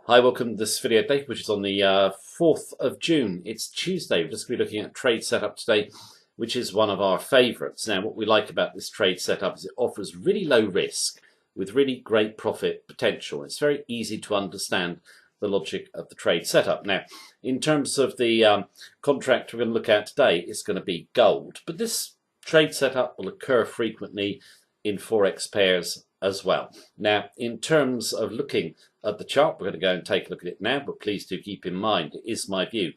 Hi, welcome to this video today, which is on the 4th of June. It's Tuesday. We're just going to be looking at trade setup today, which is one of our favourites. Now, what we like about this trade setup is it offers really low risk with really great profit potential. It's very easy to understand the logic of the trade setup. Now, in terms of the contract we're going to look at today, it's going to be gold. But this trade setup will occur frequently in Forex pairs as well. Now, in terms of looking at the chart, we're going to go and take a look at it now, but please do keep in mind, it is my view.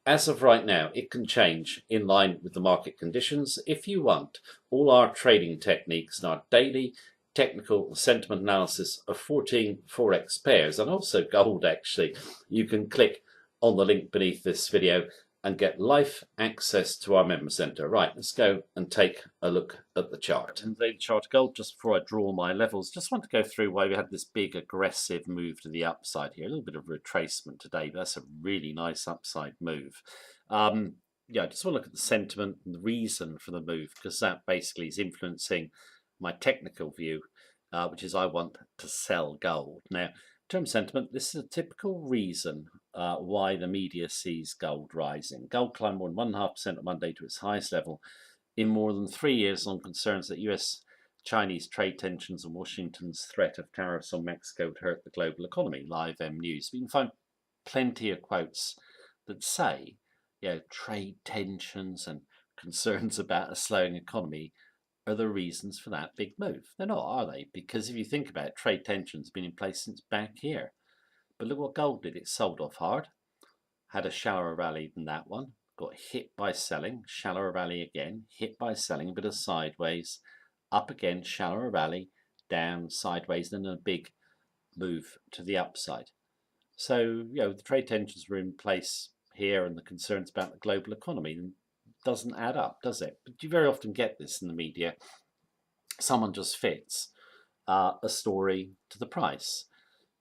As of right now, it can change in line with the market conditions. If you want all our trading techniques and our daily technical sentiment analysis of 14 Forex pairs, and also gold actually, you can click on the link beneath this video and get live access to our member center. Right, let's go and take a look at the chart. And the chart of gold, just before I draw my levels, just want to go through why we had this big aggressive move to the upside here. A little bit of retracement today, but that's a really nice upside move. Yeah, I just want to look at the sentiment and the reason for the move, because that basically is influencing my technical view, which is I want to sell gold. Now, term sentiment, this is a typical reason why the media sees gold rising. Gold climbed more than 1.5% on Monday to its highest level in more than 3 years on concerns that US-Chinese trade tensions and Washington's threat of tariffs on Mexico would hurt the global economy. Live M News. We can find plenty of quotes that say, trade tensions and concerns about a slowing economy are the reasons for that big move. They're not, are they? Because if you think about it, trade tensions have been in place since back here. But look what gold did. It sold off hard, had a shallower rally than that one, got hit by selling, shallower rally again, hit by selling, a bit of sideways, up again, shallower rally, down, sideways, and then a big move to the upside. So, the trade tensions were in place here and the concerns about the global economy doesn't add up, does it? But you very often get this in the media. Someone just fits a story to the price.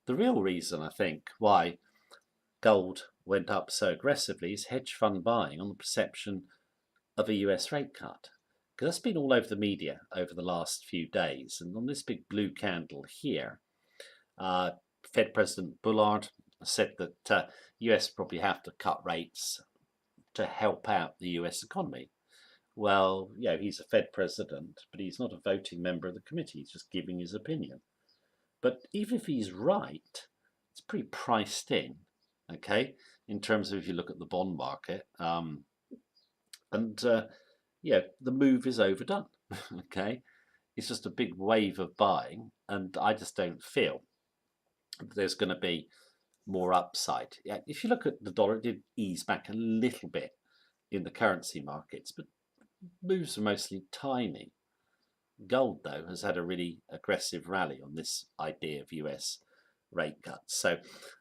The real reason, I think, why gold went up so aggressively is hedge fund buying on the perception of a US rate cut. Because that's been all over the media over the last few days. And on this big blue candle here, Fed President Bullard said that US probably have to cut rates to help out the US economy. Well, he's a Fed president, but he's not a voting member of the committee. He's just giving his opinion. But even if he's right, it's pretty priced in, okay, in terms of if you look at the bond market. The move is overdone, okay? It's just a big wave of buying, and I just don't feel there's going to be more upside. Yeah, if you look at the dollar, it did ease back a little bit in the currency markets, but moves are mostly tiny. Gold, though, has had a really aggressive rally on this idea of US rate cuts. So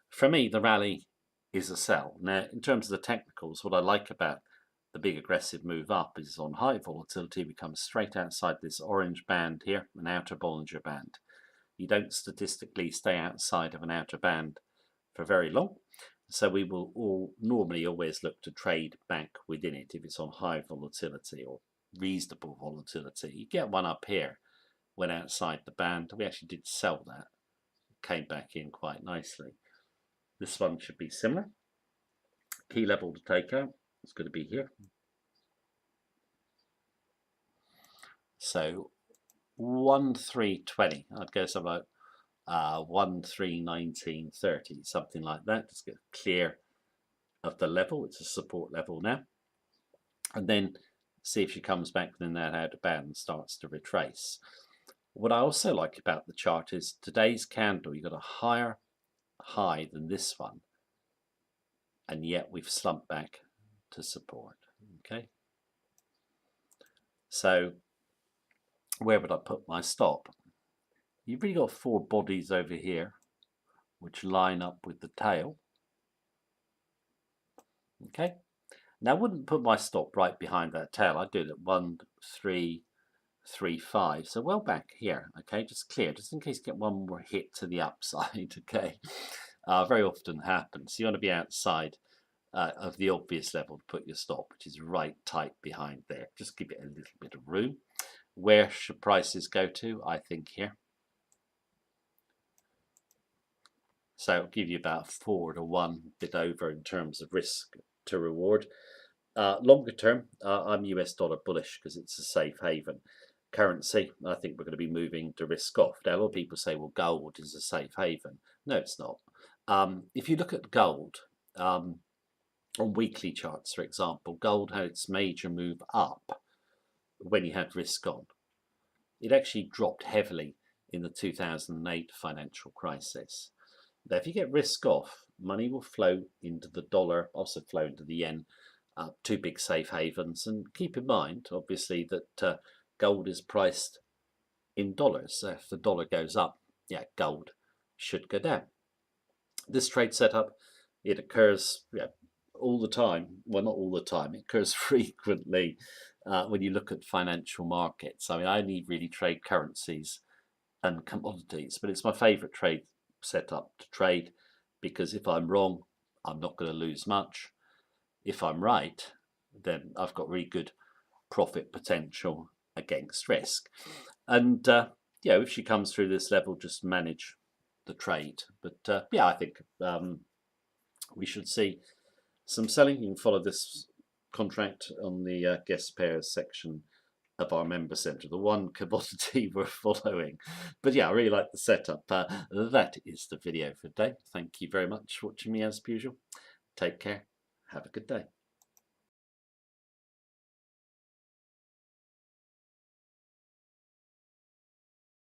for me, the rally is a sell. Now, in terms of the technicals, what I like about the big aggressive move up is on high volatility, we come straight outside this orange band here, an outer Bollinger Band. You don't statistically stay outside of an outer band for very long. So we will normally always look to trade back within it if it's on high volatility or reasonable volatility. You get one up here, went outside the band. We actually did sell that, came back in quite nicely. This one should be similar. Key level to take out is going to be here. So 1,320. I'd go something like 1,319.30, something like that. Just get clear of the level. It's a support level now, and then see if she comes back within that outer band and starts to retrace. What I also like about the chart is today's candle, you've got a higher high than this one, and yet we've slumped back to support. Okay, so where would I put my stop? You've really got four bodies over here which line up with the tail. Okay, now I wouldn't put my stop right behind that tail. I'd do it at 1,335, so well back here. Okay, just clear, just in case you get one more hit to the upside. Okay, very often happens. You want to be outside of the obvious level to put your stop, which is right tight behind there. Just give it a little bit of room. Where should prices go to? I think here. So it'll give you about 4 to 1, bit over in terms of risk to reward. Longer term, I'm US dollar bullish because it's a safe haven currency. I think we're going to be moving to risk off. Now, a lot of people say, well, gold is a safe haven. No, it's not. If you look at gold on weekly charts, for example, gold had its major move up when you had risk on. It actually dropped heavily in the 2008 financial crisis. Now, if you get risk off, money will flow into the dollar, also flow into the yen, two big safe havens. And keep in mind, obviously, that gold is priced in dollars. So if the dollar goes up, yeah, gold should go down. This trade setup, it occurs all the time. Well, not all the time. It occurs frequently when you look at financial markets. I mean, I only really trade currencies and commodities, but it's my favorite trade setup to trade because if I'm wrong, I'm not going to lose much. If I'm right, then I've got really good profit potential against risk. And if she comes through this level, just manage the trade. But I think we should see some selling. You can follow this contract on the guest pairs section of our member centre, the one commodity we're following. But yeah, I really like the setup. That is the video for today. Thank you very much for watching me as usual. Take care. Have a good day.